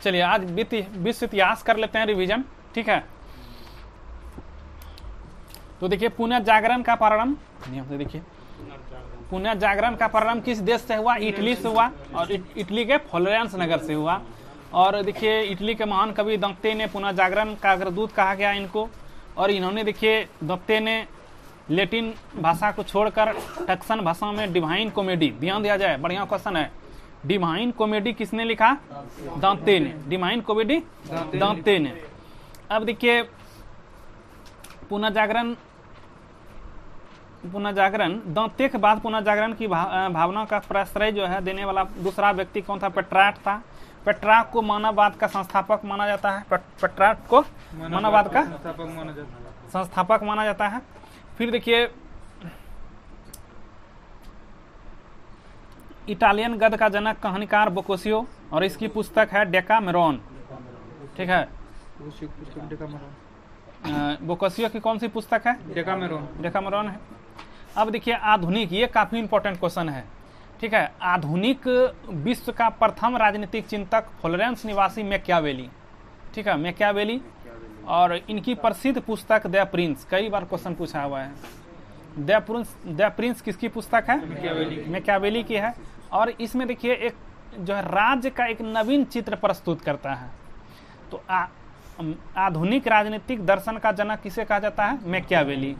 चलिए आज विश्व इतिहास कर लेते हैं रिवीजन, ठीक है। तो देखिए पुनर्जागरण का प्रारंभ, देखिए पुनर्जागरण का प्रारंभ किस देश से हुआ? इटली से हुआ, और इटली के फ्लोरेंस नगर से हुआ। और देखिए इटली के महान कवि दंते ने पुनर्जागरण का अग्रदूत कहा गया इनको। और इन्होंने देखिए दंते ने लैटिन भाषा को छोड़कर टक्सन भाषा में डिवाइन कॉमेडी, ध्यान दिया जाए, बढ़िया क्वेश्चन है, डिवाइन कॉमेडी किसने लिखा? दांते ने, डिवाइन कॉमेडी दांते ने। अब देखिए पुनर्जागरण दांते के बाद पुनर्जागरण की भावना का प्रश्रय जो है देने वाला दूसरा व्यक्ति कौन था? पेट्रार्क था। पेट्रार्क को मानववाद का संस्थापक माना जाता है। पेट्रार्क को मानववाद का संस्थापक माना जाता है। फिर देखिए इटालियन गद्य का जनक कहानीकार बोकोसियो, और इसकी पुस्तक है डेकामेरॉन, ठीक है। बोकोसियो की कौन सी पुस्तक है? डेकामेरॉन है। अब देखिए आधुनिक, ये काफी इंपॉर्टेंट क्वेश्चन है, ठीक है। आधुनिक विश्व का प्रथम राजनीतिक चिंतक फ्लोरेंस निवासी मैकियावेली, ठीक है, मैकियावेली। और इनकी प्रसिद्ध पुस्तक द प्रिंस, कई बार क्वेश्चन पूछा हुआ है। द प्रिंस किसकी पुस्तक है? मैकियावेली की है। और इसमें देखिए एक जो है राज्य का एक नवीन चित्र प्रस्तुत करता है। तो आधुनिक राजनीतिक दर्शन का जनक किसे कहा जाता है? मैकियावेली,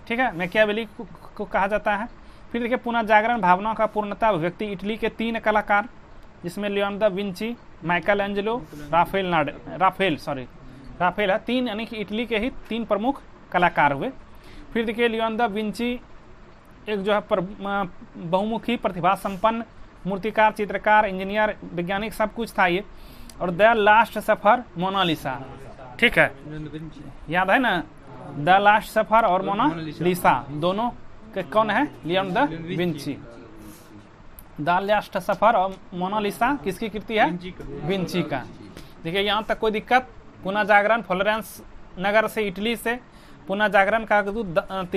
ठीक है, मैकियावेली को कहा जाता है। फिर देखिए पुनर्जागरण भावना का पूर्णता अभिव्यक्ति इटली के 3 कलाकार, जिसमें Leonardo Vinci, Michelangelo, Raphael है, 3 यानी कि इटली के ही 3 प्रमुख कलाकार हुए। फिर देखिए लियोनार्दो विंची एक जो है बहुमुखी प्रतिभा संपन्न मूर्तिकार, चित्रकार, इंजीनियर, वैज्ञानिक, सब कुछ था ये। और द लास्ट सफर, मोनालिसा, ठीक है, याद है ना, द लास्ट सफर और मोनालिसा दोनों के कौन है? Leonardo Vinci. द लास्ट सफर और मोनालिसा किसकी कृति है? विंची का। देखिए यहाँ तक कोई दिक्कत? पुनर्जागरण फ्लोरेंस नगर से, इटली से पुनर्जागरण का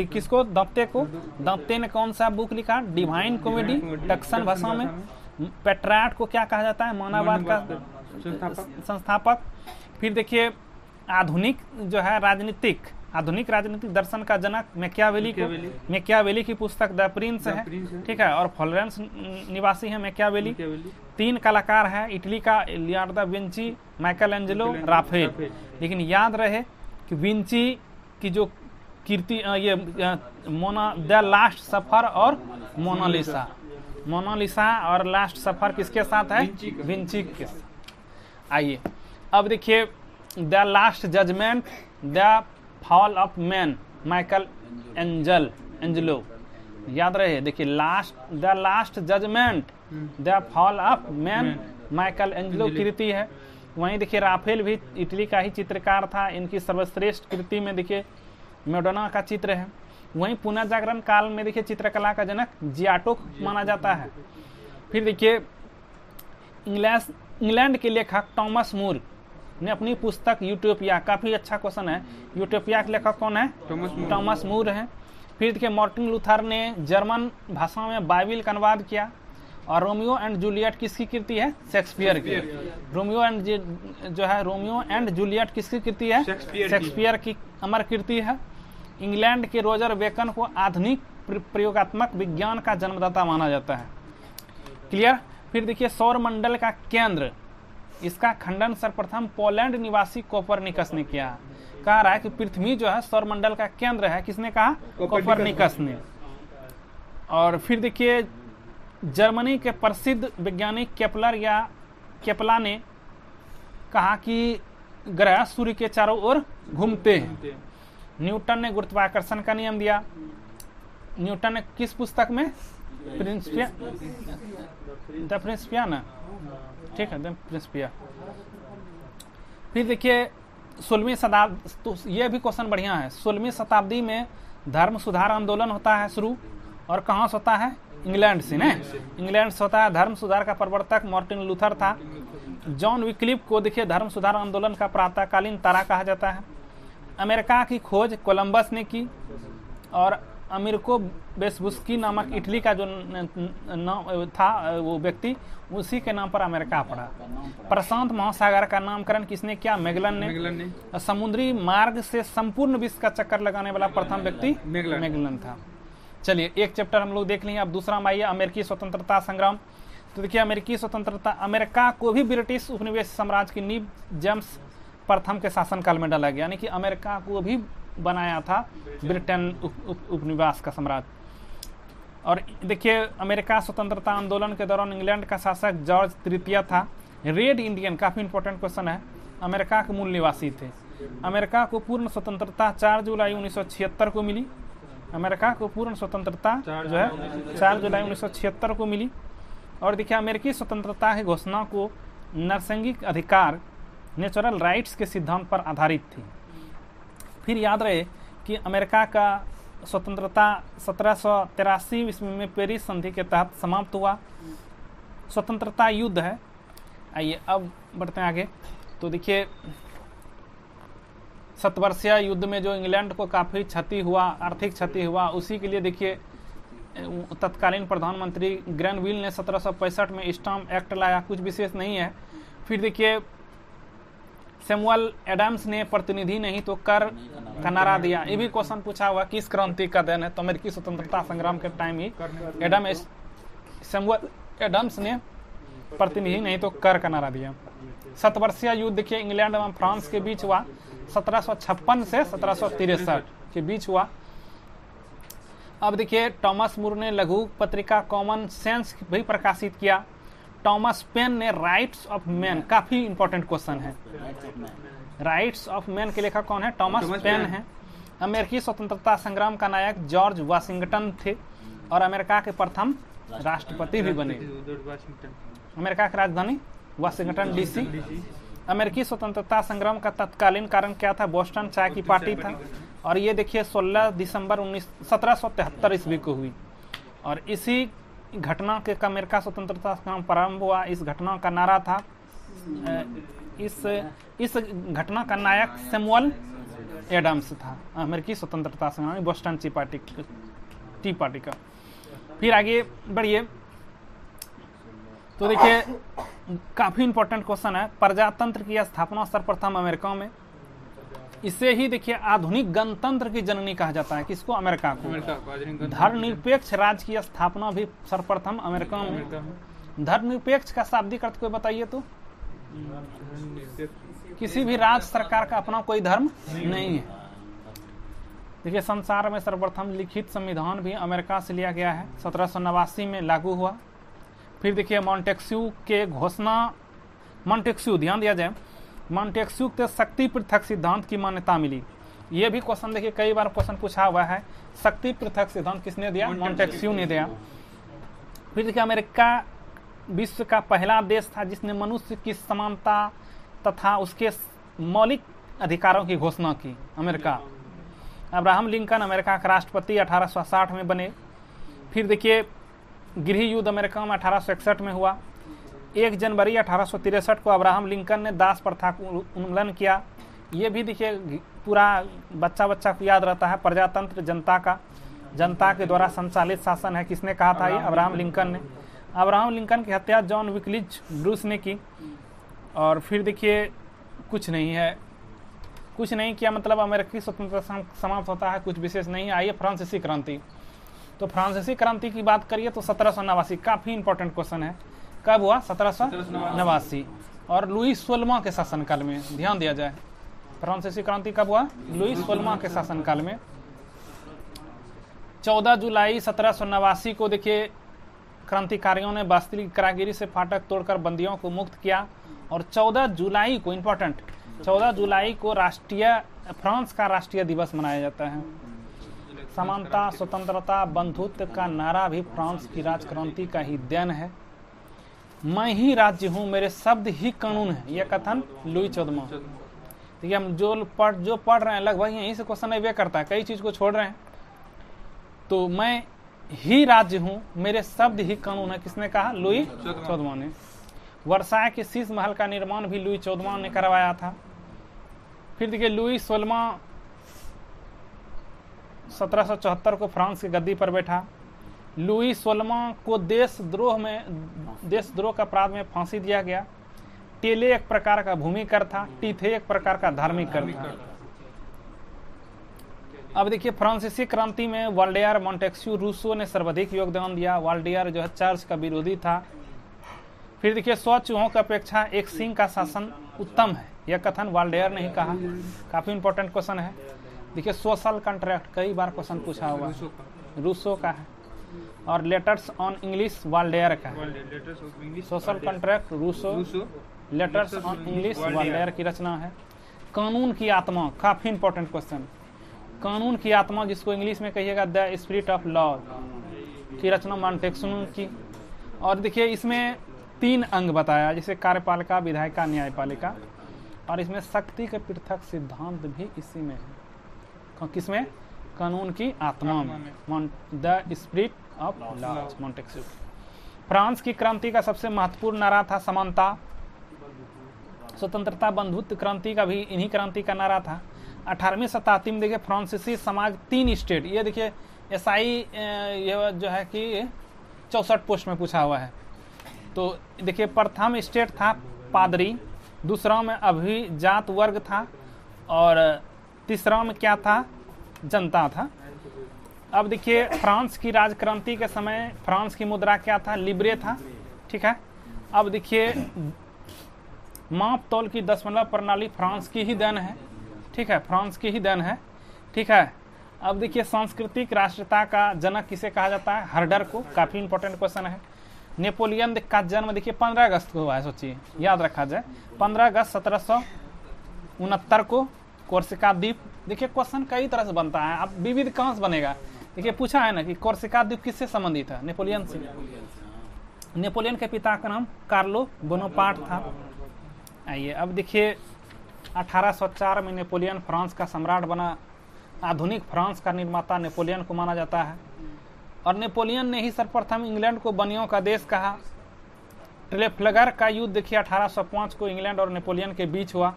किसको? दंते को। दंते ने कौन सा बुक लिखा? डिवाइन कॉमेडी, टक्सन भाषा में। पेट्रार्क को क्या कहा जाता है? मानववाद का संस्थापक। फिर देखिए आधुनिक राजनीतिक दर्शन का जनक मैकियावेली की पुस्तक द प्रिंस है, ठीक है। और फ्लोरेंस निवासी है मैकियावेली। 3 कलाकार है इटली का, Leonardo Vinci, Michelangelo, Raphael. लेकिन याद रहे कि विंची की जो कीर्ति ये द लास्ट सफर और मोनालिसा और लास्ट सफर किसके साथ है? विंची के साथ। आइए अब देखिए the last judgement, the fall of man, Michelangelo, याद रहे। देखिए the last judgement, the fall of man, Michelangelo कृति है। वहीं देखिए राफेल भी इटली का ही चित्रकार था। इनकी सर्वश्रेष्ठ कृति में देखिए मैडोना का चित्र है। वहीं पुनर्जागरण काल में देखिए चित्रकला का जनक जियाटो माना जाता है। फिर देखिए इंग्लैंड के लेखक टॉमस मूर ने अपनी पुस्तक यूटोपिया, काफी अच्छा क्वेश्चन है, यूटोपिया के लेखक कौन है? टॉमस मूर है। फिर देखिए मार्टिन लूथर ने जर्मन भाषा में बाइबिल का अनुवाद किया। और रोमियो एंड जूलियट किसकी कृति है? शेक्सपियर की। रोमियो एंड जूलियट किसकी कृति है? शेक्सपियर की अमर कृति है। इंग्लैंड के रोजर बेकन को आधुनिक प्रयोगात्मक विज्ञान का जन्मदाता माना जाता है। क्लियर? फिर देखिए सौर मंडल का केंद्र, इसका खंडन सर्वप्रथम पोलैंड निवासी कोपरनिकस ने किया। कह रहा है कि पृथ्वी जो है सौर मंडल का केंद्र है, किसने कहा? कोपरनिकस ने। और फिर देखिए जर्मनी के प्रसिद्ध वैज्ञानिक केपला ने कहा कि ग्रह सूर्य के चारों ओर घूमते हैं। न्यूटन ने गुरुत्वाकर्षण का नियम दिया। न्यूटन ने किस पुस्तक में? द प्रिंसिपिया ना, ठीक है, द प्रिंसिपिया। फिर देखिए 16वीं शताब्दी, तो ये भी क्वेश्चन बढ़िया है। 16वीं शताब्दी में धर्म सुधार आंदोलन होता है शुरू, और कहाँ से होता है? इंग्लैंड से ना, इंग्लैंड से होता है। धर्म सुधार का प्रवर्तक मार्टिन लूथर था। जॉन विक्लिफ को देखिए धर्म सुधार आंदोलन का प्रातःकालीन तारा कहा जाता है। अमेरिका की खोज कोलंबस ने की। और अमेरिको वेस्पुस्की नामक इटली का जो नाम था वो व्यक्ति, उसी के नाम पर अमेरिका पड़ा। प्रशांत महासागर का नामकरण किसने किया? मैगलन ने। समुद्री मार्ग से संपूर्ण विश्व का चक्कर लगाने वाला प्रथम व्यक्ति मैगलन था। चलिए एक चैप्टर हम लोग देख लेंगे। अब दूसरा में आइए, अमेरिकी स्वतंत्रता संग्राम। तो देखिए अमेरिकी स्वतंत्रता, अमेरिका को भी ब्रिटिश उपनिवेश साम्राज्य की नींव जेम्स प्रथम के शासनकाल में डाला गया, यानी कि अमेरिका को भी बनाया था ब्रिटेन उपनिवेश का साम्राज्य। और देखिए अमेरिका स्वतंत्रता आंदोलन के दौरान इंग्लैंड का शासक जॉर्ज तृतीय था। रेड इंडियन, काफी इंपॉर्टेंट क्वेश्चन है, अमेरिका के मूल निवासी थे। अमेरिका को पूर्ण स्वतंत्रता 4 जुलाई 1976 को मिली। अमेरिका को पूर्ण स्वतंत्रता जो है 4 जुलाई 1976 को मिली। और देखिए अमेरिकी स्वतंत्रता की घोषणा को नैसर्गिक अधिकार, नेचुरल राइट्स के सिद्धांत पर आधारित थी। फिर याद रहे कि अमेरिका का स्वतंत्रता 1783 ईस्वी में पेरिस संधि के तहत समाप्त हुआ। स्वतंत्रता युद्ध है। आइए अब बढ़ते हैं आगे। तो देखिए शतवर्षीय युद्ध में जो इंग्लैंड को काफ़ी क्षति हुआ, आर्थिक क्षति हुआ, उसी के लिए देखिए तत्कालीन प्रधानमंत्री ग्रैनविल ने 1765 में स्टाम्प एक्ट लाया, कुछ विशेष नहीं है। फिर देखिए सैमुअल एडम्स ने प्रतिनिधि नहीं तो कर का नारा दिया। ये भी क्वेश्चन पूछा हुआ किस क्रांति का देन है, तो अमेरिकी स्वतंत्रता संग्राम के टाइम ही सैमुअल एडम्स ने प्रतिनिधि नहीं तो कर का नारा दिया। शतवर्षीय युद्ध देखिए इंग्लैंड एवं फ्रांस के बीच हुआ, 1756 से 1763 के बीच हुआ। अब देखिए टॉमस मूर ने लघु पत्रिका कॉमन सेंस भी प्रकाशित किया। टॉमस पेन ने राइट्स ऑफ मैन, काफी इंपॉर्टेंट क्वेश्चन है, राइट्स ऑफ मैन के लेखक कौन है? टॉमस पेन है। अमेरिकी स्वतंत्रता संग्राम का नायक जॉर्ज वाशिंगटन थे और अमेरिका के प्रथम राष्ट्रपति भी बने। अमेरिका की राजधानी वाशिंगटन डीसी। अमेरिकी स्वतंत्रता संग्राम का तत्कालीन कारण क्या था? बोस्टन चाय की पार्टी था। और ये देखिए 16 दिसंबर 1773 ईस्वी को हुई। और इसी घटना के अमेरिका स्वतंत्रता संग्राम प्रारंभ हुआ। इस घटना का नारा था, इस घटना का नायक सैमुअल एडम्स था। अमेरिकी स्वतंत्रता संग्राम बोस्टन टी पार्टी का। फिर आगे बढ़िए तो देखिए काफी इंपॉर्टेंट क्वेश्चन है, प्रजातंत्र की स्थापना सर्वप्रथम अमेरिका में। इसे ही देखिए आधुनिक गणतंत्र की जननी कहा जाता है। किसको? अमेरिका को। धर्मनिरपेक्ष राज्य की स्थापना भी सर्वप्रथम अमेरिका में। धर्मनिरपेक्ष का शाब्दिक अर्थ कोई बताइए तो? किसी भी राज्य सरकार का अपना कोई धर्म नहीं है। देखिए संसार में सर्वप्रथम लिखित संविधान भी अमेरिका से लिया गया है, 1789 में लागू हुआ। फिर देखिए मॉन्टेस्क्यू के घोषणा, मॉन्टेस्क्यू ध्यान दिया जाए, मॉन्टेस्क्यू के शक्ति पृथक सिद्धांत की मान्यता मिली। ये भी क्वेश्चन देखिए कई बार क्वेश्चन पूछा हुआ है, शक्ति पृथक सिद्धांत किसने दिया? मॉन्टेस्क्यू ने दिया। फिर देखिए अमेरिका विश्व का पहला देश था जिसने मनुष्य की समानता तथा उसके मौलिक अधिकारों की घोषणा की। अमेरिका। अब्राहम लिंकन अमेरिका का राष्ट्रपति 1860 में बने। फिर देखिए गृह युद्ध अमेरिका में 1861 में हुआ। 1 जनवरी 1863 को अब्राहम लिंकन ने दास प्रथा को उन्मूलन किया। ये भी देखिए पूरा बच्चा को याद रहता है। प्रजातंत्र जनता के द्वारा संचालित शासन है। किसने कहा था ये? अब्राहम लिंकन ने। अब्राहम लिंकन की हत्या जॉन विक्लिज ब्रूस ने की। और फिर देखिए कुछ नहीं किया, मतलब अमेरिकी स्वतंत्रता समाप्त होता है, कुछ विशेष नहीं। आइए फ्रांसीसी क्रांति। तो फ्रांसीसी क्रांति की बात करिए तो 1789, काफी इंपॉर्टेंट क्वेश्चन है। कब हुआ? 1789। और लुई 16वां के शासनकाल में। ध्यान दिया जाए फ्रांसीसी क्रांति कब हुआ? लुई 16वां के शासनकाल में। 14 जुलाई 1789 को देखिए क्रांतिकारियों ने बास्तिल कारागिरी से फाटक तोड़कर बंदियों को मुक्त किया। और 14 जुलाई को, इंपॉर्टेंट, 14 जुलाई को फ्रांस का राष्ट्रीय दिवस मनाया जाता है। समानता, स्वतंत्रता, बंधुत्व का नारा भी फ्रांस की राजक्रांति का ही देन है। मैं ही राज्य हूँ, मेरे शब्द ही कानून है, यह कथन लुई 14वां। देखिए हम जो पढ़ रहे हैं लगभग यहीं से क्वेश्चन अवे करता है, कई चीज को छोड़ रहे हैं। तो मैं ही राज्य हूँ, मेरे शब्द ही कानून है, किसने कहा? लुई 14वां ने। वर्साय के शीश महल का निर्माण भी लुई 14वां ने करवाया था। फिर देखिए लुई 16वां 1774 को फ्रांस की गद्दी पर बैठा। लुई 16वां को देशद्रोह का अपराध में फांसी दिया गया। टेले एक प्रकार का भूमिकर था, टीथे एक प्रकार का धार्मिक कर था। अब देखिए फ्रांसीसी क्रांति में वॉल्डेयर, मॉन्टेस्क्यू, रूसो ने सर्वाधिक योगदान दिया। वॉल्डेयर जो है चर्च का विरोधी था। फिर देखिए 100 चूहों की अपेक्षा एक सिंह का शासन उत्तम है, यह कथन वॉल्डेयर ने ही कहा। काफी इंपॉर्टेंट क्वेश्चन है। देखिए सोशल कॉन्ट्रैक्ट कई बार क्वेश्चन पूछा हुआ है, रूसो का है। और लेटर्स ऑन इंग्लिश वॉल्डेयर का है। Social contract Rousseau, letters on English Voltaire की रचना है। कानून की आत्मा, काफी इंपॉर्टेंट क्वेश्चन। कानून की आत्मा जिसको इंग्लिश में कहिएगा द स्पिरिट ऑफ लॉ की रचना मॉन्टेस्क्यू की। और देखिए इसमें 3 अंग बताया, जैसे कार्यपालिका, विधायिका, न्यायपालिका। और इसमें शक्ति के पृथक सिद्धांत भी इसी में है। किसमें? कानून की आत्मा में, the spirit of law Montesquieu. France की क्रांति का सबसे महत्वपूर्ण नारा था समानता। स्वतंत्रता बंधुत्व क्रांति का भी इन्हीं क्रांति का नारा था। 18वीं शताब्दी में देखिए फ्रांसीसी समाज 3 स्टेट, ये देखिए एसआई ये जो है कि 64 पोस्ट में पूछा हुआ है। तो देखिए प्रथम स्टेट था पादरी, दूसरा में अभिजात वर्ग था, और तीसरा में क्या था? जनता था। अब देखिए फ्रांस की राजक्रांति के समय फ्रांस की मुद्रा क्या था? लिब्रे था। ठीक है। अब देखिए माप तौल की दशमलव प्रणाली फ्रांस की ही देन है। ठीक है, फ्रांस की ही देन है। ठीक है। अब देखिए सांस्कृतिक राष्ट्रीयता का जनक किसे कहा जाता है? हर्डर को। काफी इंपॉर्टेंट क्वेश्चन है। नेपोलियन का जन्म देखिए 15 अगस्त को हुआ है, सोचिए, याद रखा जाए। 15 अगस्त 1769 को कोर्सिका द्वीप। देखिए क्वेश्चन कई तरह से बनता है, अब विविध कहाँ से बनेगा? देखिए पूछा है ना कि कोर्सिका द्वीप किससे संबंधित है? नेपोलियन से। नेपोलियन के पिता का नाम कार्लो बोनापार्ट था। आइए अब देखिए 1804 में नेपोलियन फ्रांस का सम्राट बना। आधुनिक फ्रांस का निर्माता नेपोलियन को माना जाता है। और नेपोलियन ने ही सर्वप्रथम इंग्लैंड को बनियों का देश कहा। ट्रेफलगर का युद्ध देखिए 1805 को इंग्लैंड और नेपोलियन के बीच हुआ।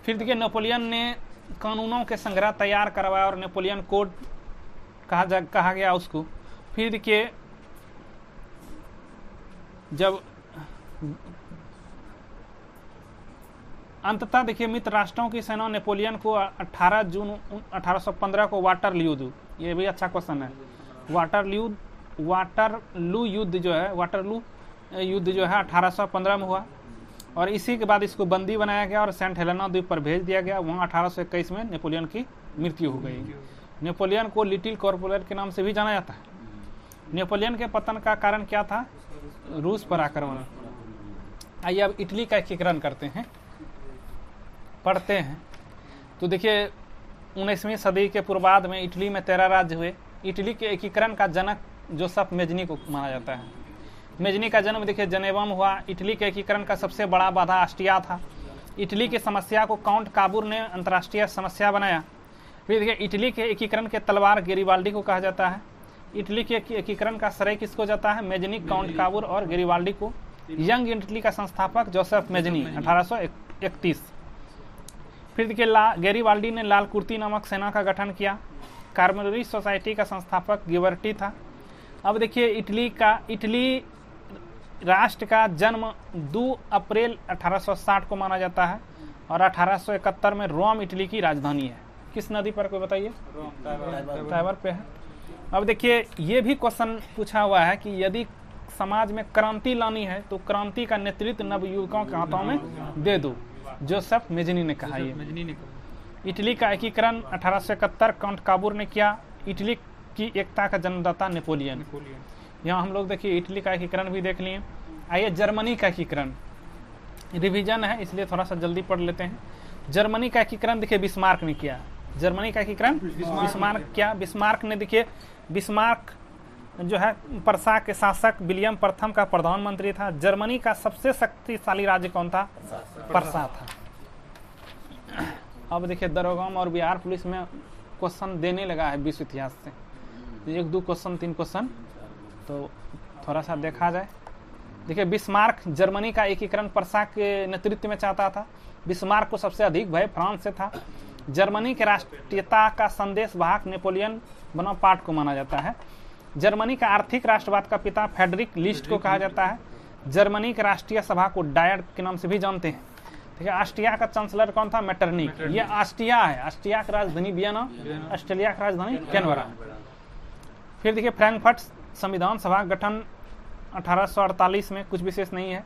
फिर नेपोलियन ने कानूनों के संग्रह तैयार करवाया और नेपोलियन कोड कहा गया उसको। फिर देखिए जब अंततः देखिए मित्र राष्ट्रों की सेना नेपोलियन को 18 जून 1815 को वाटरलू, ये भी अच्छा क्वेश्चन है, वाटरलू युद्ध जो है 1815 में हुआ। और इसी के बाद इसको बंदी बनाया गया और सेंट हेलेना द्वीप पर भेज दिया गया। वहाँ 1821 में नेपोलियन की मृत्यु हो गई। नेपोलियन को लिटिल कॉर्पोरल के नाम से भी जाना जाता है। नेपोलियन के पतन का कारण क्या था? रूस पर आक्रमण। आइए अब इटली का एकीकरण करते हैं, पढ़ते हैं। तो देखिए 19वीं सदी के पूर्वार्ध में इटली में 13 राज्य हुए। इटली के एकीकरण का जनक जोसेफ मेजनी को माना जाता है। मेजनी का जन्म देखिए जनेवा में हुआ। इटली के एकीकरण का सबसे बड़ा बाधा ऑस्ट्रिया था। इटली की समस्या को काउंट काबूर ने अंतर्राष्ट्रीय समस्या बनाया। फिर देखिए इटली के एकीकरण के तलवार गैरिबाल्डी को कहा जाता है। इटली के एकीकरण का श्रेय किसको जाता है? मेजनी, काउंट काबूर और गैरिबाल्डी को। यंग इटली का संस्थापक जोसेफ मेजनी 1831। फिर देखिए गैरिबाल्डी ने लाल कुर्ती नामक सेना का गठन किया। कार्मेलिट सोसाइटी का संस्थापक गिबर्टी था। अब देखिए इटली राष्ट्र का जन्म 2 अप्रैल 1860 को माना जाता है और 1871 में रोम इटली की राजधानी है। किस नदी पर कोई बताइए? टाइबर पे है। अब देखिए ये भी क्वेश्चन पूछा हुआ है कि यदि समाज में क्रांति लानी है तो क्रांति का नेतृत्व नवयुवकों के हाथों में दे दो। जोसेफ मेजनी ने कहा। ये इटली का एकीकरण 1871 काउंट काबूर ने किया। इटली की एकता का जन्मदाता नेपोलियन। यहाँ हम लोग देखिए इटली का एकीकरण भी देख लिए। आइए जर्मनी का एकीकरण, रिवीजन है इसलिए थोड़ा सा जल्दी पढ़ लेते हैं। जर्मनी का एकीकरण देखिए बिस्मार्क ने किया। जर्मनी का एकीकरण बिस्मार्क किया। बिस्मार्क ने देखिए, बिस्मार्क जो है प्रसा के शासक विलियम प्रथम का प्रधानमंत्री था। जर्मनी का सबसे शक्तिशाली राज्य कौन था? प्रसा था। अब देखिए दरोगाम और बिहार पुलिस में क्वेश्चन देने लगा है विश्व इतिहास से, 1-2 क्वेश्चन 3 क्वेश्चन, तो थोड़ा सा देखा जाए। देखिए बिस्मार्क जर्मनी का एकीकरण प्रसा के नेतृत्व में चाहता था। बिस्मार्क को सबसे अधिक भय फ्रांस से था। जर्मनी के राष्ट्रीयता का संदेश वाहक नेपोलियन बोनापार्ट को माना जाता है। जर्मनी का आर्थिक राष्ट्रवाद का पिता फ्रेडरिक लिस्ट को कहा जाता है। जर्मनी के राष्ट्रीय सभा को डायर के नाम से भी जानते हैं। ठीक है, ऑस्ट्रिया का चांसलर कौन था? मेटरनिक। ये ऑस्ट्रिया है, ऑस्ट्रिया की राजधानी वियना, ऑस्ट्रेलिया की राजधानी कैनबरा। फिर देखिए फ्रैंकफर्ट संविधान सभा गठन 1848 में, कुछ विशेष नहीं है।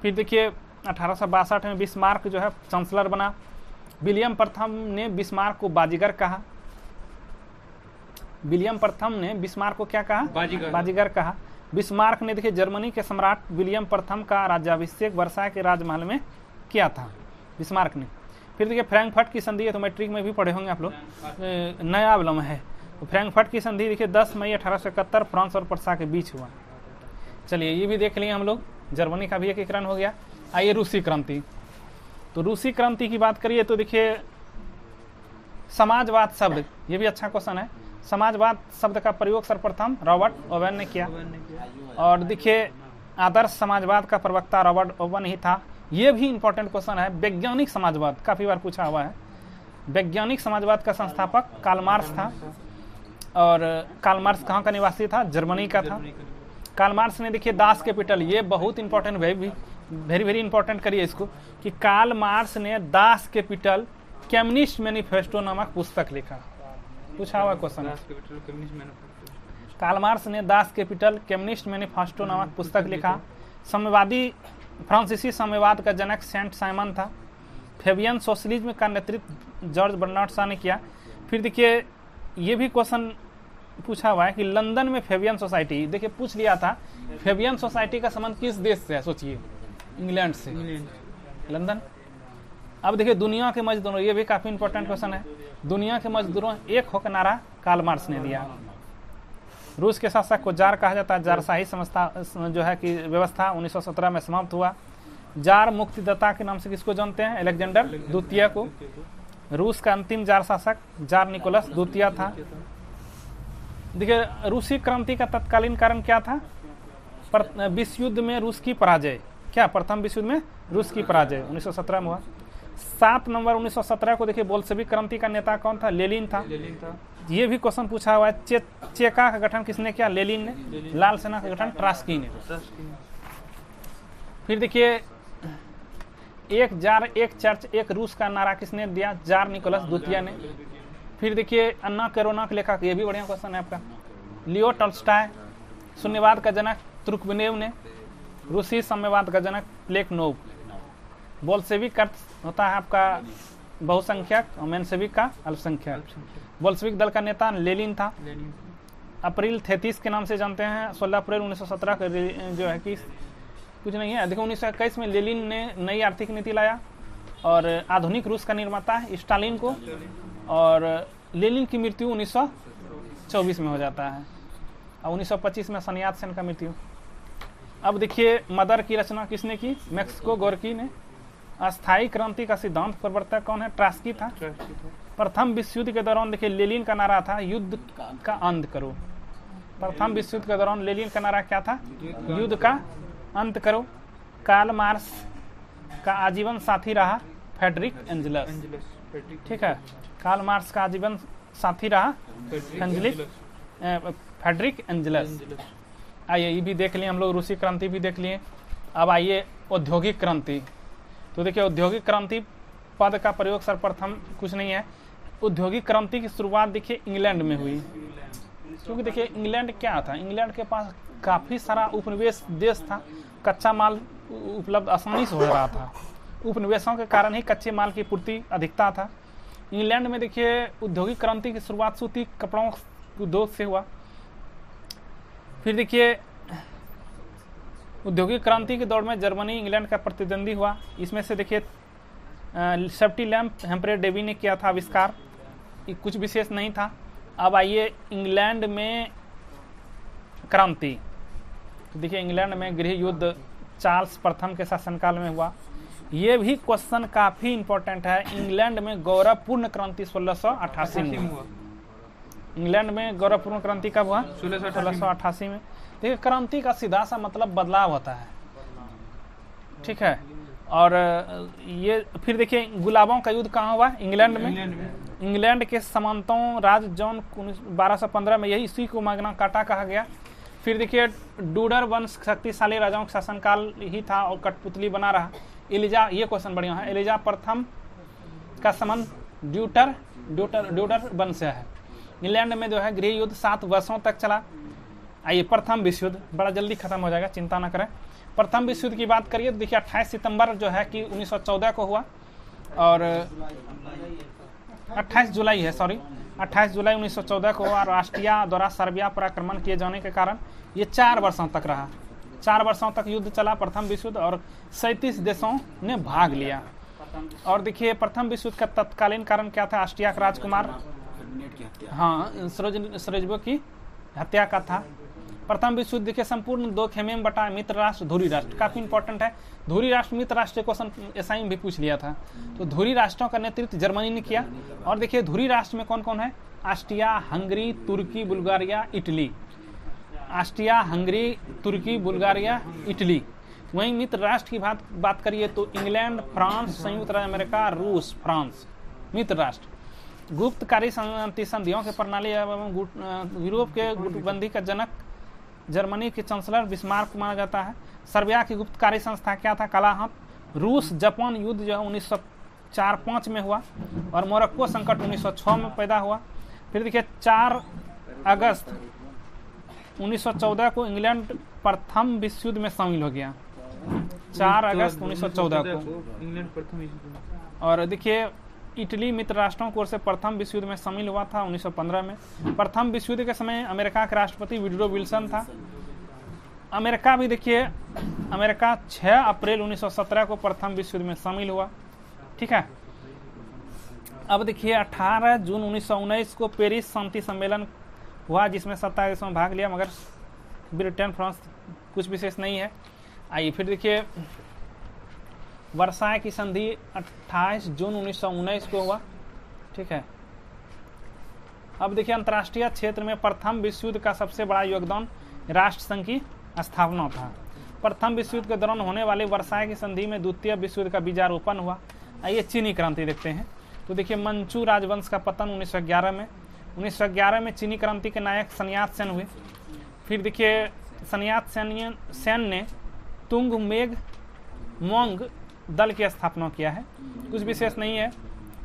फिर देखिए 1862 में बिस्मार्क जो है चांसलर बना। विलियम प्रथम ने बिस्मार्क को बाजीगर कहा। विलियम प्रथम ने बिस्मार्क को क्या कहा? बाजीगर कहा। बिस्मार्क ने देखिए जर्मनी के सम्राट विलियम प्रथम का राज्याभिषेक वर्साय के राजमहल में किया था, बिस्मार्क ने। फिर देखिए फ्रैंकफर्ट की संधि, तो मैट्रिक में भी पढ़े होंगे आप लोग, नया अवलंब है। तो फ्रैंकफर्ट की संधि देखिए 10 मई 1871 फ्रांस और प्रसा के बीच हुआ। चलिए ये भी देख लिए हम लोग, जर्मनी का भी एकीकरण हो गया। आइए रूसी क्रांति। तो रूसी क्रांति की बात करिए तो देखिए समाजवाद शब्द, ये भी अच्छा क्वेश्चन है। समाजवाद शब्द का प्रयोग सर्वप्रथम रॉबर्ट ओवेन ने किया। और देखिए आदर्श समाजवाद का प्रवक्ता रॉबर्ट ओवेन ही था। ये भी इंपॉर्टेंट क्वेश्चन है। वैज्ञानिक समाजवाद काफी बार पूछा हुआ है। वैज्ञानिक समाजवाद का संस्थापक कार्ल मार्क्स था। और कार्ल मार्क्स कहाँ का निवासी था? जर्मनी का था। कार्ल मार्क्स ने देखिए दास कैपिटल, ये बहुत इंपॉर्टेंट, वेरी वेरी इंपॉर्टेंट करिए इसको, कि कार्ल मार्क्स ने दास कैपिटल कम्युनिस्ट मैनिफेस्टो नामक पुस्तक लिखा। पूछा हुआ क्वेश्चन है। कार्ल मार्क्स ने दास कैपिटल कम्युनिस्ट मैनिफेस्टो नामक पुस्तक लिखा। साम्यवादी फ्रांसीसी साम्यवाद का जनक सेंट साइमन था। फेबियन सोशलिज्म का नेतृत्व जॉर्ज बर्नार्ड शॉ ने किया। फिर देखिए ये भी क्वेश्चन पूछा हुआ है कि लंदन में फेबियन सोसाइटी, देखिए पूछ लिया था, फेबियन सोसाइटी का संबंध किस देश से है? सोचिए, इंग्लैंड से, लंदन। अब देखिए दुनिया के मजदूरों, ये भी काफी इंपॉर्टेंट क्वेश्चन है। दुनिया के मजदूरों एक हो का नारा कार्ल मार्क्स ने दिया। रूस के शासक को जार कहा जाता है। जारशाही संस्था जो है कि व्यवस्था 1917 में समाप्त हुआ। जार मुक्तिदाता के नाम से किसको जानते हैं? अलेक्जेंडर द्वितीय को। रूस का अंतिम जार शासक जार निकोलस द्वितीय था। देखिए रूसी क्रांति का तत्कालीन कारण क्या था? विश्व युद्ध में रूस की पराजय। क्या? प्रथम विश्व युद्ध में रूस की पराजय 1917 में हुआ। 7 नवंबर 1917 को देखिए बोल्शेविक क्रांति का नेता कौन था? लेनिन था। ये भी क्वेश्चन पूछा हुआ है। चेका का गठन किसने किया? लेनिन ने। लाल सेना का गठन ट्रास्की ने। फिर देखिए एक जार एक चर्च एक रूस का नारा किसने दिया? जार निकोलस द्वितीय ने। फिर देखिए अन्ना कैरोना के लेखक, ये भी बढ़िया क्वेश्चन है आपका, लियो टॉल्स्टॉय। शून्यवाद का जनक तुर्गनेव ने। रूसी साम्यवाद का जनक प्लेखनोव। बोल्शेविक अर्थ होता है आपका बहुसंख्यक और मेंशेविक का अल्पसंख्यक। बोल्शेविक दल का नेता लेनिन था। अप्रैल 33 के नाम से जानते हैं। 16 अप्रैल 1917 का जो है कि कुछ नहीं है। देखो 1921 में लेनिन ने नई आर्थिक नीति लाया और आधुनिक रूस का निर्माता है स्टालिन को। और लेनिन की मृत्यु 1924 में हो जाता है और 1925 में सन यात सेन का मृत्यु। अब देखिए मदर की रचना किसने की? मैक्सिको गोर्की ने। अस्थायी क्रांति का सिद्धांत प्रवर्तक कौन है? ट्रास्की था। प्रथम विश्व युद्ध के दौरान देखिए लेनिन का नारा था युद्ध का अंत करो। प्रथम विश्व युद्ध के दौरान लेनिन का नारा क्या था? युद्ध का अंत करो। कार्ल मार्क्स का आजीवन साथी रहा फ्रेडरिक एंजल्स। ठीक है, कार्ल मार्क्स का आजीवन साथी रहा फ्रेडरिक एंजल्स। आइए ये भी देख लिए हम लोग, रूसी क्रांति भी देख लिए। अब आइए औद्योगिक क्रांति। तो देखिए औद्योगिक क्रांति पद का प्रयोग सर्वप्रथम कुछ नहीं है। औद्योगिक क्रांति की शुरुआत देखिए इंग्लैंड में हुई। क्योंकि देखिए इंग्लैंड क्या था? इंग्लैंड के पास काफी सारा उपनिवेश देश था। कच्चा माल उपलब्ध आसानी से हो रहा था। उपनिवेशों के कारण ही कच्चे माल की पूर्ति अधिकता था। इंग्लैंड में देखिए औद्योगिक क्रांति की शुरुआत सूती कपड़ों उद्योग से हुआ। फिर देखिए औद्योगिक क्रांति के दौर में जर्मनी इंग्लैंड का प्रतिद्वंदी हुआ। इसमें से देखिए सेफ्टी लैंप हेम्प्रे डेवी ने किया था आविष्कार, कुछ विशेष नहीं था। अब आइए इंग्लैंड में क्रांति। तो देखिए इंग्लैंड में गृह युद्ध चार्ल्स प्रथम के शासनकाल में हुआ। ये भी क्वेश्चन काफी इंपॉर्टेंट है। इंग्लैंड में गौरवपूर्ण क्रांति 1688 में हुआ। इंग्लैंड में गौरवपूर्ण क्रांति कब हुआ? 1688 में। देखिए क्रांति का सीधा सा मतलब बदलाव होता है। ठीक है, और ये फिर देखिए गुलाबों का युद्ध कहाँ हुआ? इंग्लैंड में। इंग्लैंड के सामंतों राज जॉन 1215 में, यही इसी को मैग्ना कार्टा कहा गया। फिर देखिए डूडर वंश शक्तिशाली राजाओं का शासनकाल ही था और कठपुतली बना रहा। एलिजा, ये क्वेश्चन बढ़िया है, एलिजा प्रथम का संबंध ड्यूडर वंश से है। इंग्लैंड में जो है गृह युद्ध 7 वर्षों तक चला। आइए प्रथम विश्व युद्ध बड़ा जल्दी खत्म हो जाएगा, चिंता ना करें। प्रथम विश्व युद्ध की बात करिए तो देखिए 28 सितंबर जो है कि 1914 को हुआ और 28 जुलाई 1914 को हुआ और ऑस्ट्रिया द्वारा सर्बिया पर आक्रमण किए जाने के कारण ये 4 वर्षों तक रहा। 4 वर्षों तक युद्ध चला प्रथम विश्व युद्ध और 37 देशों ने भाग लिया। और देखिए प्रथम विश्व युद्ध का तत्कालीन कारण क्या था? ऑस्ट्रिया का राजकुमार सरोजिबो की हत्या का था। प्रथम विश्व युद्ध देखिए संपूर्ण 2 खेमे में बटा। मित्र राष्ट्र, धुरी राष्ट्र, काफी इंपॉर्टेंट है। धुरी राष्ट्र मित्र राष्ट्र क्वेश्चन एसआई में भी पूछ लिया था। तो धुरी राष्ट्रों का नेतृत्व जर्मनी ने किया। और देखिए धुरी राष्ट्र में कौन कौन है? ऑस्ट्रिया, हंगरी, तुर्की, बुल्गारिया, इटली। ऑस्ट्रिया, हंगरी, तुर्की, बुल्गारिया, इटली। वहीं मित्र राष्ट्र की बात करिए तो इंग्लैंड, फ्रांस, संयुक्त राज्य अमेरिका, रूस, फ्रांस मित्र राष्ट्र। गुप्तकारी संधियों के प्रणाली एवं यूरोप के गुटबंदी का जनक जर्मनी के चांसलर बिस्मार्क को माना जाता है। सर्बिया की गुप्तकारी संस्था क्या था? कलाहत। रूस जापान युद्ध जो है 1904-05 में हुआ और मोरक्को संकट 1906 में पैदा हुआ। फिर देखिए 4 अगस्त 1914 को इंग्लैंड प्रथम विश्व युद्ध में शामिल हो गया। 4 अगस्त 1914 को इंग्लैंड प्रथम विश्व। और देखिए इटली मित्र राष्ट्रों की ओर से प्रथम विश्व युद्ध में शामिल हुआ था 1915 में। प्रथम विश्व युद्ध के समय अमेरिका के राष्ट्रपति वुडरो विल्सन था। अमेरिका भी देखिए, अमेरिका 6 अप्रैल 1917 को प्रथम विश्व युद्ध में शामिल हुआ। ठीक है। अब देखिए 18 जून 1919 को पेरिस शांति सम्मेलन हुआ जिसमें 27 देशों में भाग लिया, मगर ब्रिटेन, फ्रांस कुछ विशेष नहीं है। आइए फिर देखिए वर्साय की संधि 28 जून 1919 को हुआ। ठीक है। अब देखिए अंतर्राष्ट्रीय क्षेत्र में प्रथम विश्व युद्ध का सबसे बड़ा योगदान राष्ट्र संघ की स्थापना था। प्रथम विश्व युद्ध के दौरान होने वाली वर्साय की संधि में द्वितीय विश्व युद्ध का बीजारोपण हुआ। आइए चीनी क्रांति देखते हैं। तो देखिए मंचू राजवंश का पतन 1911 में चीनी क्रांति के नायक सन्यात सेन हुए। फिर देखिए सन्यात सेन ने तुंग मेघ मोंग दल की स्थापना किया है, कुछ विशेष नहीं है।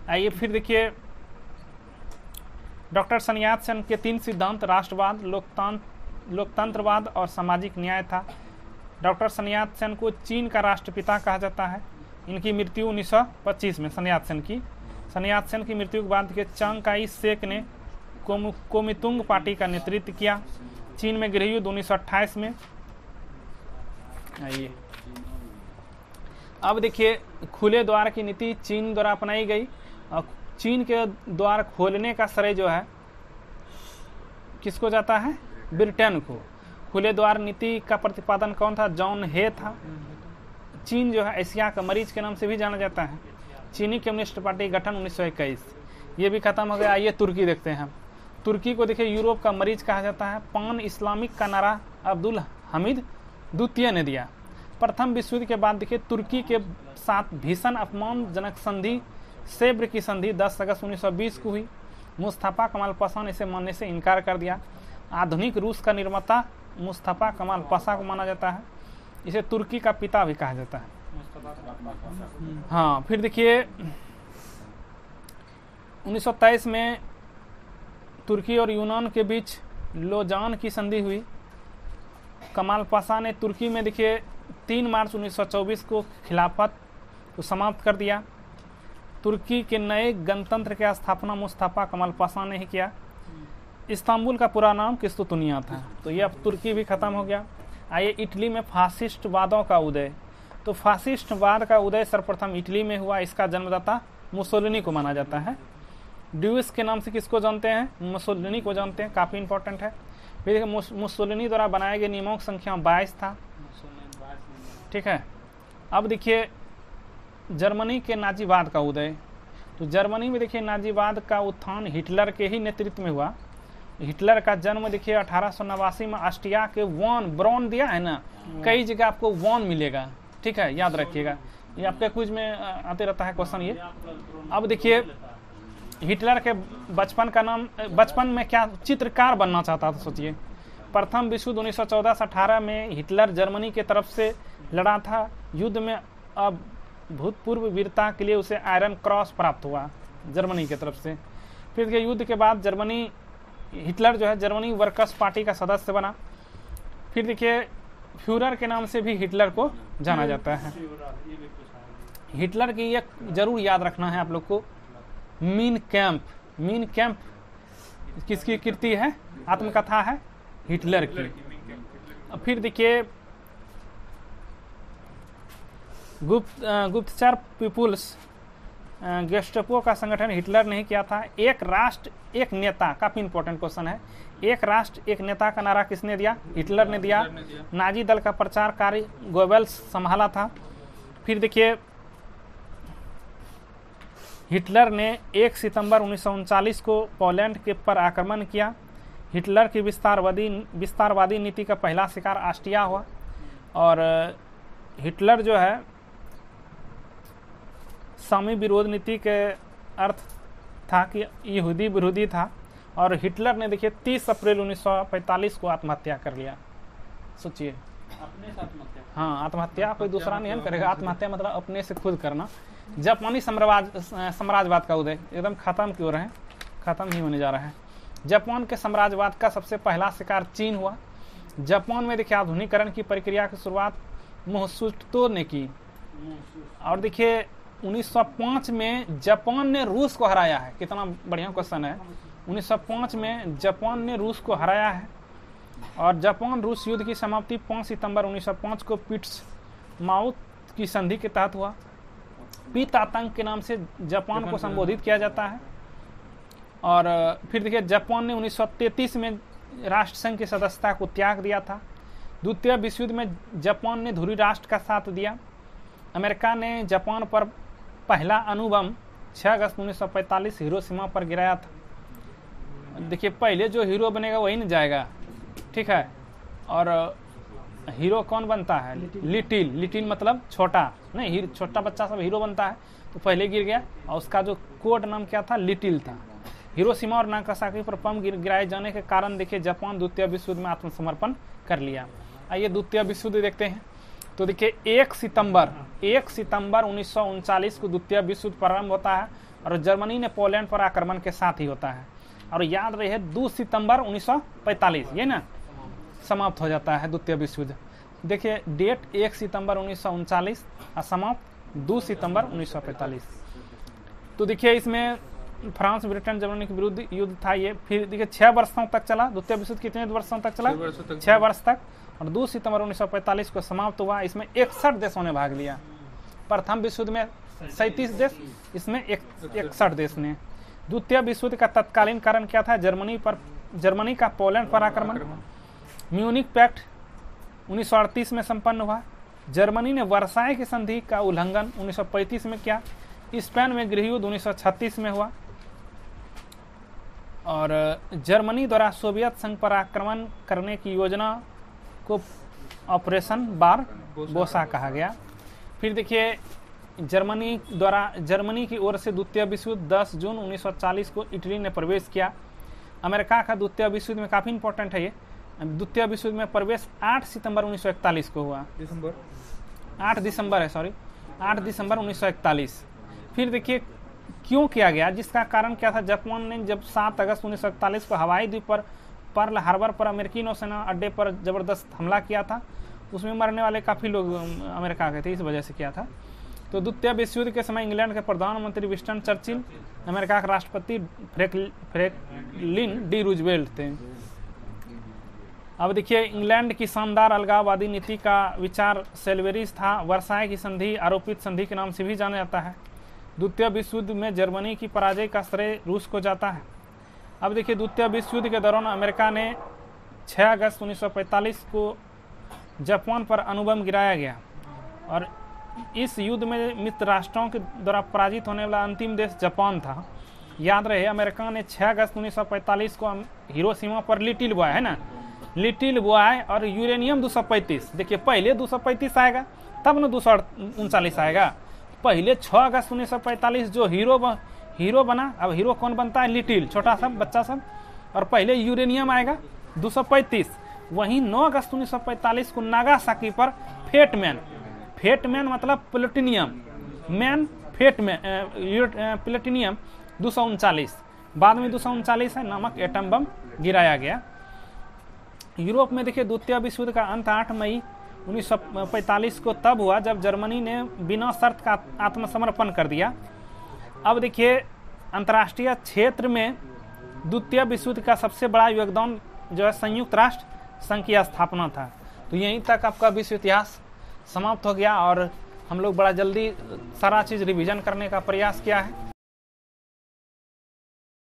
आइए फिर देखिए डॉक्टर सन्यात सेन के 3 सिद्धांत राष्ट्रवाद, लोकतंत्रवाद और सामाजिक न्याय था। डॉक्टर सन्यात सेन को चीन का राष्ट्रपिता कहा जाता है। इनकी मृत्यु 1925 में सन्यात सेन की मृत्यु के बाद चांग काई शेक ने कोमितुंग पार्टी का नेतृत्व किया। चीन में गृह युद्ध 1928 में। आइए अब देखिए खुले द्वार की नीति चीन द्वारा अपनाई गई और चीन के द्वार खोलने का श्रेय जो है किसको जाता है? ब्रिटेन को। खुले द्वार नीति का प्रतिपादन कौन था? जॉन हे था। चीन जो है एशिया का मरीज के नाम से भी जाना जाता है। चीनी कम्युनिस्ट पार्टी गठन 1921, ये भी खत्म हो गया। आइए तुर्की देखते हैं। तुर्की को देखिए यूरोप का मरीज कहा जाता है। पान इस्लामिक का नारा अब्दुल हमीद द्वितीय ने दिया। प्रथम विश्व युद्ध के बाद देखिए तुर्की के साथ भीषण अपमानजनक संधि सेब्र की संधि 10 अगस्त 1920 को हुई। मुस्तफा कमाल पाशा ने इसे मानने से इनकार कर दिया। आधुनिक रूस का निर्माता मुस्तफा कमाल पाशा को माना जाता है। इसे तुर्की का पिता भी कहा जाता है। हाँ फिर देखिए 1923 में तुर्की और यूनान के बीच लोजान की संधि हुई। कमाल पाशा ने तुर्की में देखिए 3 मार्च 1924 को खिलाफत को समाप्त कर दिया। तुर्की के नए गणतंत्र की स्थापना मुस्तफा कमाल पाशा ने ही किया। इस्तांबुल का पूरा नाम किस्तुतुनिया था। तो ये अब तुर्की भी खत्म हो गया। आइए इटली में फासिस्टवादों का उदय। तो फासिस्टवाद का उदय सर्वप्रथम इटली में हुआ। इसका जन्मदाता मुसोलिनी को माना जाता है। ड्यूस के नाम से किसको जानते हैं? मुसोलिनी को जानते हैं, काफ़ी इंपॉर्टेंट है। फिर मुसोलिनी द्वारा बनाए गए नियमों की संख्या 22 था। ठीक है। अब देखिए जर्मनी के नाजीवाद का उदय। तो जर्मनी में देखिए नाजीवाद का उत्थान हिटलर के ही नेतृत्व में हुआ। हिटलर का जन्म देखिए 1889 में ऑस्ट्रिया के वॉन ब्रॉन दिया है ना, कई जगह आपको वॉन मिलेगा। ठीक है, याद रखिएगा। ये आपके क्विज में आते रहता है क्वेश्चन ये। अब देखिए हिटलर के बचपन का नाम, बचपन में क्या चित्रकार बनना चाहता था सोचिए। प्रथम विश्व युद्ध 1914 से 18 में हिटलर जर्मनी के तरफ से लड़ा था। युद्ध में अब भूतपूर्व वीरता के लिए उसे आयरन क्रॉस प्राप्त हुआ जर्मनी की तरफ से। फिर के युद्ध के बाद हिटलर जो है जर्मनी वर्कर्स पार्टी का सदस्य बना। फिर देखिए फ्यूरर के नाम से भी हिटलर को जाना जाता है। हिटलर की एक जरूर याद रखना है आप लोग को, मीन कैंप किसकी कृति है? आत्मकथा है हिटलर की। फिर देखिए गुप्तचर पीपुल्स गेस्टापो का संगठन हिटलर ने ही किया था। एक राष्ट्र एक नेता, काफी इंपॉर्टेंट क्वेश्चन है। एक राष्ट्र एक नेता का नारा किसने दिया? हिटलर ने दिया। नाजी दल का प्रचार कार्य गोबेल्स संभाला था। फिर देखिए हिटलर ने 1 सितंबर 1939 को पोलैंड के पर आक्रमण किया। हिटलर की विस्तारवादी नीति का पहला शिकार ऑस्ट्रिया हुआ। और हिटलर जो है सामी विरोध नीति के अर्थ था कि यहूदी विरोधी था। और हिटलर ने देखिए 30 अप्रैल 1945 को आत्महत्या कर लिया। सोचिए, अपने से आत्महत्या। हाँ, आत्महत्या कोई दूसरा नहीं करेगा। आत्महत्या मतलब अपने से खुद करना। जापानी साम्राज्यवाद का उदय एकदम खत्म क्यों रहे, खत्म ही होने जा रहा है। जापान के साम्राज्यवाद का सबसे पहला शिकार चीन हुआ। जापान में देखिए आधुनिकीकरण की प्रक्रिया की शुरुआत मोहसुटो ने की। और देखिए 1905 में जापान ने रूस को हराया है। कितना बढ़िया क्वेश्चन है। 1905 में जापान ने रूस को हराया है। और जापान रूस युद्ध की समाप्ति 5 सितंबर 1905 को पिट्समाउथ की संधि के तहत हुआ। पीत आतंक के नाम से जापान को संबोधित किया जाता है। और फिर देखिए जापान ने 1933 में राष्ट्रसंघ की सदस्यता को त्याग दिया था। द्वितीय विश्व युद्ध में जापान ने ध्रुवीय राष्ट्र का साथ दिया। अमेरिका ने जापान पर पहला अणुबम 6 अगस्त 1945 हिरोशिमा पर गिराया था। देखिए पहले जो हीरो बनेगा वही न जाएगा, ठीक है। और हीरो कौन बनता है? लिटिल मतलब छोटा नहीं, छोटा बच्चा सब हीरो बनता है। तो पहले गिर गया और उसका जो कोड नाम क्या था? लिटिल था। हिरोशिमा और नागासाकी पर बम गिराए जाने के कारण देखिए जापान द्वितीय विश्व युद्ध में आत्मसमर्पण कर लिया। आइए द्वितीय विश्व युद्ध देखते हैं। तो देखिए 1 सितंबर 1939 को द्वितीय विश्व युद्ध प्रारंभ होता है और जर्मनी ने पोलैंड पर आक्रमण के साथ ही होता है। और याद रहे 2 सितंबर 1945 ये ना समाप्त हो जाता है द्वितीय विश्व युद्ध। देखिए डेट 1 सितंबर 1939 और समाप्त 2 सितंबर 1945। तो देखिए इसमें फ्रांस ब्रिटेन जर्मनी के विरुद्ध युद्ध था ये। फिर देखिए 6 वर्षों तक चला। द्वितीय विश्व युद्ध कितने वर्षों तक चला? 6 वर्ष तक। और 2 सितंबर 1945 को समाप्त हुआ। इसमें 61 देशों ने भाग लिया। प्रथम विश्व युद्ध में 37 देश, इसमें 61 देश ने। द्वितीय विश्व युद्ध का तत्कालीन कारण क्या था? जर्मनी का पोलैंड पर आक्रमण। म्यूनिक पैक्ट 1938 में संपन्न हुआ। जर्मनी ने वर्साई की संधि का उल्लंघन 1935 में किया। स्पेन में गृह युद्ध 1936 में हुआ। और जर्मनी द्वारा सोवियत संघ पर आक्रमण करने की योजना को ऑपरेशन बारबोसा कहा गया। फिर देखिए जर्मनी की ओर से द्वितीय विश्व युद्ध 10 जून 1940 को इटली ने प्रवेश किया। अमेरिका का द्वितीय विश्व युद्ध में काफी इंपॉर्टेंट है ये। द्वितीय विश्व युद्ध में प्रवेश 8 सितंबर 1941 को हुआ। 8 दिसंबर 1941। फिर देखिए क्यों किया गया, जिसका कारण क्या था? जापान ने जब 7 अगस्त 1941 को हवाई द्वीप पर पर्ल हार्बर पर अमेरिकी नौसेना अड्डे पर जबरदस्त हमला किया था। उसमें मरने वाले काफ़ी लोग अमेरिका के थे, इस वजह से किया था। तो द्वितीय विश्व युद्ध के समय इंग्लैंड के प्रधानमंत्री विंस्टन चर्चिल, अमेरिका के राष्ट्रपति फ्रैंकलिन डी रूजवेल्ट थे। अब देखिए इंग्लैंड की शानदार अलगाववादी नीति का विचार सेल्वेरिज था। वर्साई की संधि आरोपित संधि के नाम से भी जाना जाता है। द्वितीय विश्व युद्ध में जर्मनी की पराजय का श्रेय रूस को जाता है। अब देखिए द्वितीय विश्व युद्ध के दौरान अमेरिका ने 6 अगस्त 1945 को जापान पर अणुबम गिराया गया। और इस युद्ध में मित्र राष्ट्रों के द्वारा पराजित होने वाला अंतिम देश जापान था। याद रहे अमेरिका ने 6 अगस्त 1945 को हिरोशिमा पर लिटिल बॉय है ना, लिटिल बॉय और यूरेनियम 235। देखिए पहले 235 आएगा तब ना 239 आएगा। पहले 6 अगस्त 1945 जो हीरो बना, अब हीरो कौन बनता है? लिटिल, छोटा सा बच्चा सब। और पहले यूरेनियम आएगा 235। वहीं 9 अगस्त 1945 को नागासाकी पर फेटमैन मतलब प्लूटोनियम, प्लूटोनियम 239, बाद में 239 है, नामक एटम बम गिराया गया। यूरोप में देखिए द्वितीय विश्व युद्ध का अंत 8 मई 1945 को तब हुआ जब जर्मनी ने बिना शर्त का आत्मसमर्पण कर दिया। अब देखिए अंतर्राष्ट्रीय क्षेत्र में द्वितीय विश्व युद्ध का सबसे बड़ा योगदान जो है संयुक्त राष्ट्र संघ की स्थापना था। तो यहीं तक आपका विश्व इतिहास समाप्त हो गया और हम लोग बड़ा जल्दी सारा चीज़ रिवीजन करने का प्रयास किया है।